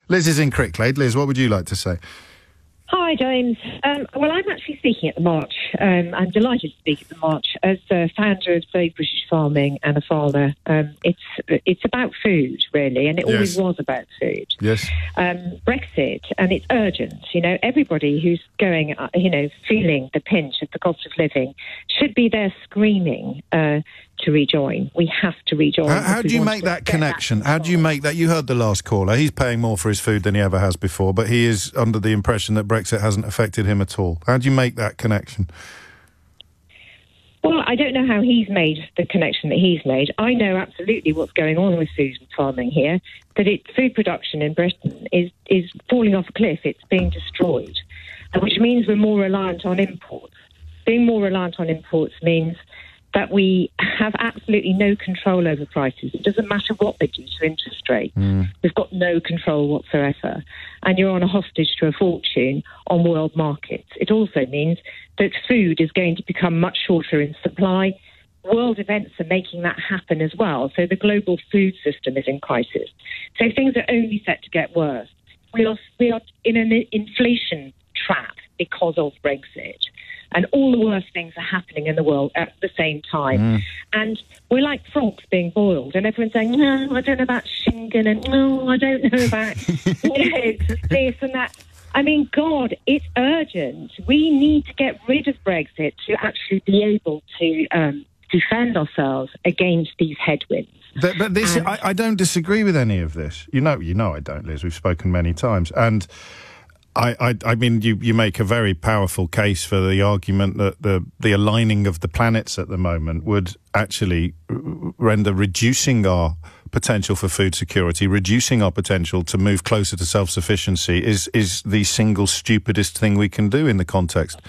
Liz is in Cricklade. Liz, what would you like to say? Hi, James. Well, I'm actually speaking at the March. I'm delighted to speak at the March as the founder of Save British Farming and a farmer. It's about food, really, and it always was about food. Yes. Brexit, and it's urgent. Everybody who's going, feeling the pinch of the cost of living should be there screaming to rejoin. We have to rejoin. How do you make that connection? How do you make that? You heard the last caller. He's paying more for his food than he ever has before, but he is under the impression that Brexit hasn't affected him at all. How do you make that connection? Well, I don't know how he's made the connection that he's made. I know absolutely what's going on with food and farming here, that food production in Britain is falling off a cliff. It's being destroyed, which means we're more reliant on imports. Being more reliant on imports means that we have absolutely no control over prices. It doesn't matter what they do to interest rates. We've got no control whatsoever. And you're on a hostage to a fortune on world markets. It also means that food is going to become much shorter in supply. World events are making that happen as well. So the global food system is in crisis. So things are only set to get worse. We are in an inflation trap because of Brexit. And all the worst things are happening in the world at the same time. And we're like frogs being boiled, and everyone's saying, no, I don't know about Schengen, and no, I don't know about this and that. I mean, God, it's urgent. We need to get rid of Brexit to actually be able to defend ourselves against these headwinds. But this, I don't disagree with any of this. You know I don't, Liz. We've spoken many times. And I mean, you make a very powerful case for the argument that the aligning of the planets at the moment would actually render reducing our potential for food security, reducing our potential to move closer to self-sufficiency is the single stupidest thing we can do in the context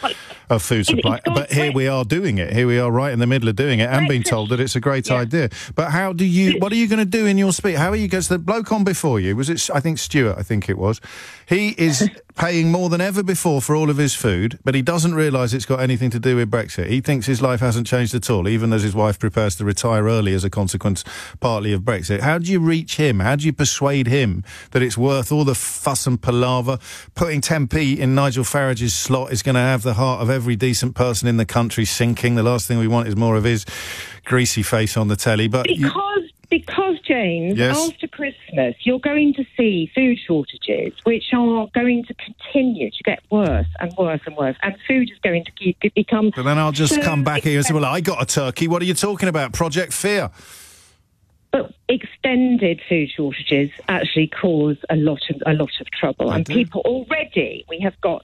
of food supply. But here we are doing it. Here we are right in the middle of doing it and being told that it's a great idea. But what are you going to do in your speech? How are you going to... The bloke on before you, was it, I think, Stuart, I think it was. He is paying more than ever before for all of his food, but he doesn't realise it's got anything to do with Brexit. He thinks his life hasn't changed at all, even as his wife prepares to retire early as a consequence partly of Brexit. How do you reach him? How do you persuade him that it's worth all the fuss and palaver? Putting 10p in Nigel Farage's slot is going to have the heart of every decent person in the country sinking. The last thing we want is more of his greasy face on the telly. But Because, James, after Christmas, you're going to see food shortages, which are going to continue to get worse and worse and worse, and food is going to become... But then I'll just come back here and say, well, I got a turkey. What are you talking about? Project Fear. But extended food shortages actually cause a lot of trouble. And people already, we have got,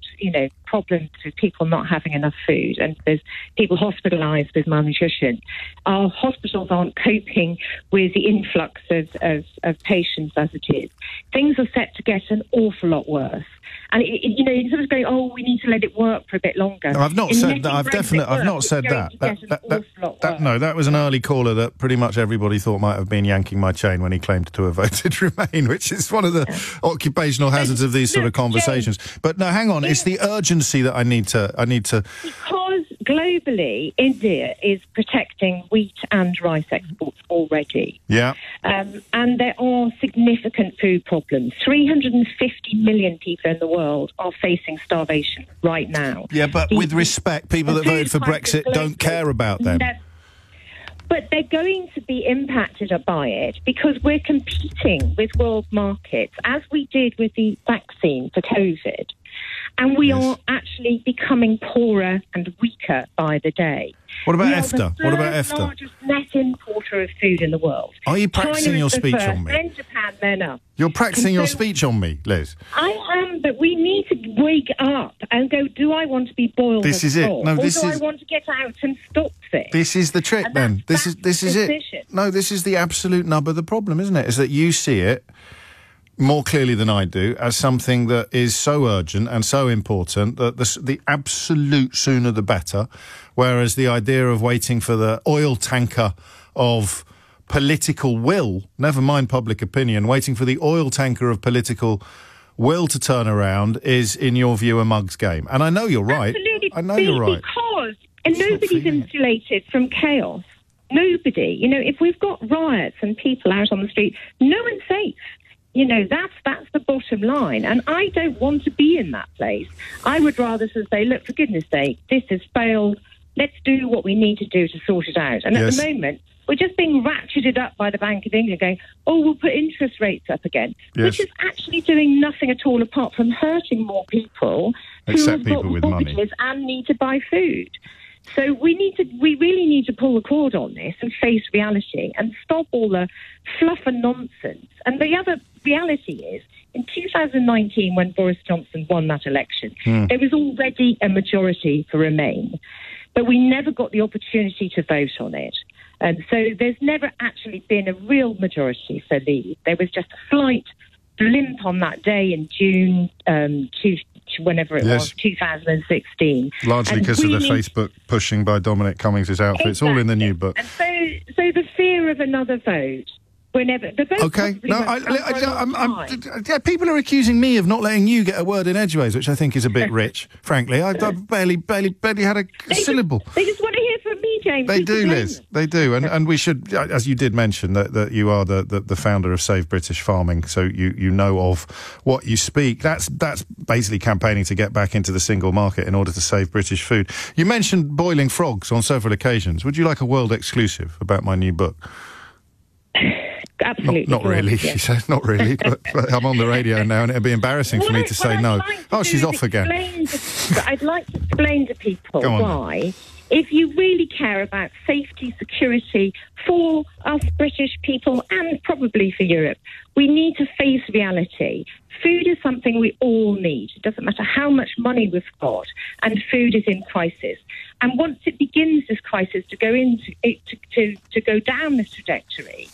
problems with people not having enough food, and there's people hospitalised with malnutrition. Our hospitals aren't coping with the influx of patients as it is. Things are set to get an awful lot worse. And, you're sort of going, we need to let it work for a bit longer. No, I've not said that. I've not said that. No, that was an early caller that pretty much everybody thought might have been yanking my chain when he claimed to have voted Remain, which is one of the occupational hazards of these sort of conversations. But no, hang on. It's the urgency that I need to... Because globally, India is protecting wheat and rice exports already. Yeah. And there are significant food problems. 350 million people in the world are facing starvation right now. Yeah, but with respect, people that voted for Brexit don't care about them. But they're going to be impacted by it because we're competing with world markets, as we did with the vaccine for COVID. And we are actually becoming poorer and weaker by the day. What about EFTA? What about EFTA? The largest net importer of food in the world. Are you practising your speech on me? Then Japan, then us. You're practising your speech on me, Liz. I am, but we need to wake up and go, do I want to be boiled This is it. No, this I want to get out and stop this? This is the trick, then. This is it. No, this is the absolute nub of the problem, isn't it? Is that you see it more clearly than I do as something that is so urgent and so important that the absolute sooner the better, whereas the idea of waiting for the oil tanker of political will, never mind public opinion, waiting for the oil tanker of political will to turn around is, in your view, a mug's game. And I know you're right. Absolutely. I know you're right. Because nobody's insulated from chaos. Nobody. If we've got riots and people out on the street, no one's safe. That's the bottom bottom line. And I don't want to be in that place. I would rather sort of say, look, for goodness sake, this has failed. Let's do what we need to do to sort it out. And at the moment, we're just being ratcheted up by the Bank of England going, oh, we'll put interest rates up again, which is actually doing nothing at all apart from hurting more people who have got mortgages and need to buy food. So we really need to pull the cord on this and face reality and stop all the fluff and nonsense. And the other reality is, in 2019, when Boris Johnson won that election, there was already a majority for Remain, but we never got the opportunity to vote on it. And so there's never actually been a real majority for Leave. There was just a slight blimp on that day in June, whenever it was, 2016. Largely because of the Facebook pushing by Dominic Cummings' outfit. It's all in the new book. And so the fear of another vote, whenever the vote. Okay, people are accusing me of not letting you get a word in edgeways, which I think is a bit rich. Frankly, I barely had a syllable. They just want to hear from me, James. They do, Liz. They do, and we should, as you did mention, that you are the founder of Save British Farming, so you know of what you speak. That's basically campaigning to get back into the single market in order to save British food. You mentioned boiling frogs on several occasions. Would you like a world exclusive about my new book? Absolutely. Not really, she said. Not really, but I'm on the radio now and it'd be embarrassing for me to say no. She's off again. I'd like to explain to people why, if you really care about safety, security for us British people and probably for Europe, we need to face reality. Food is something we all need. It doesn't matter how much money we've got, and food is in crisis. And once it begins this crisis to go to go down this trajectory,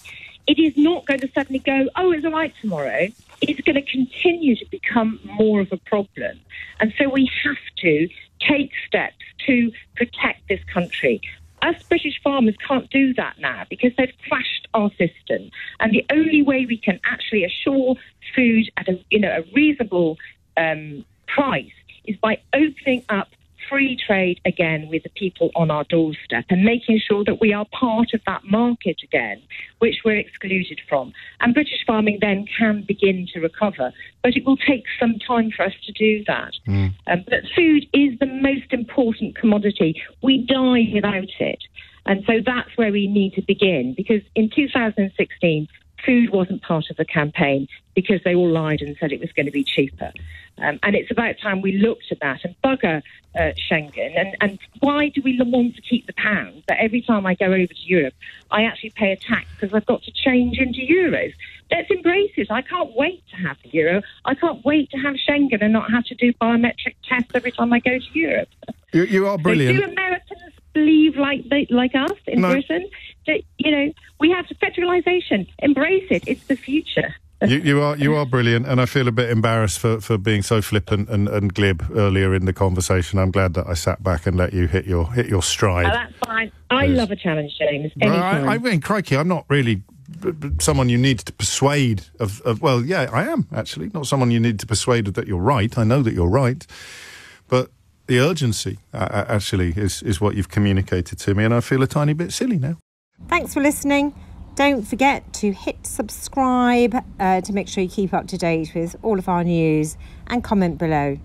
it is not going to suddenly go, oh, it's all right tomorrow. It's going to continue to become more of a problem. And so we have to take steps to protect this country. Us British farmers can't do that now because they've crashed our system. And the only way we can actually assure food at a reasonable price is by opening up free trade again with the people on our doorstep and making sure that we are part of that market again, which we're excluded from. And British farming then can begin to recover. But it will take some time for us to do that. But food is the most important commodity. We die without it. And so that's where we need to begin, because in 2016, food wasn't part of the campaign because they all lied and said it was going to be cheaper. And it's about time we looked at that and bugger Schengen. And why do we want to keep the pound? But every time I go over to Europe, I actually pay a tax because I've got to change into euros. Let's embrace it. I can't wait to have the euro. I can't wait to have Schengen and not have to do biometric tests every time I go to Europe. You are brilliant. So do Americans believe like us in Britain? That, we have federalisation. Embrace it. It's the future. You are brilliant, and I feel a bit embarrassed for being so flippant and glib earlier in the conversation. I'm glad that I sat back and let you hit your stride. Oh, that's fine. I love a challenge, James. Anytime. I mean, crikey, I'm not really someone you need to persuade of. Well, yeah, I am actually not someone you need to persuade that you're right. I know that you're right, but the urgency actually is what you've communicated to me, and I feel a tiny bit silly now. Thanks for listening. Don't forget to hit subscribe to make sure you keep up to date with all of our news, and comment below.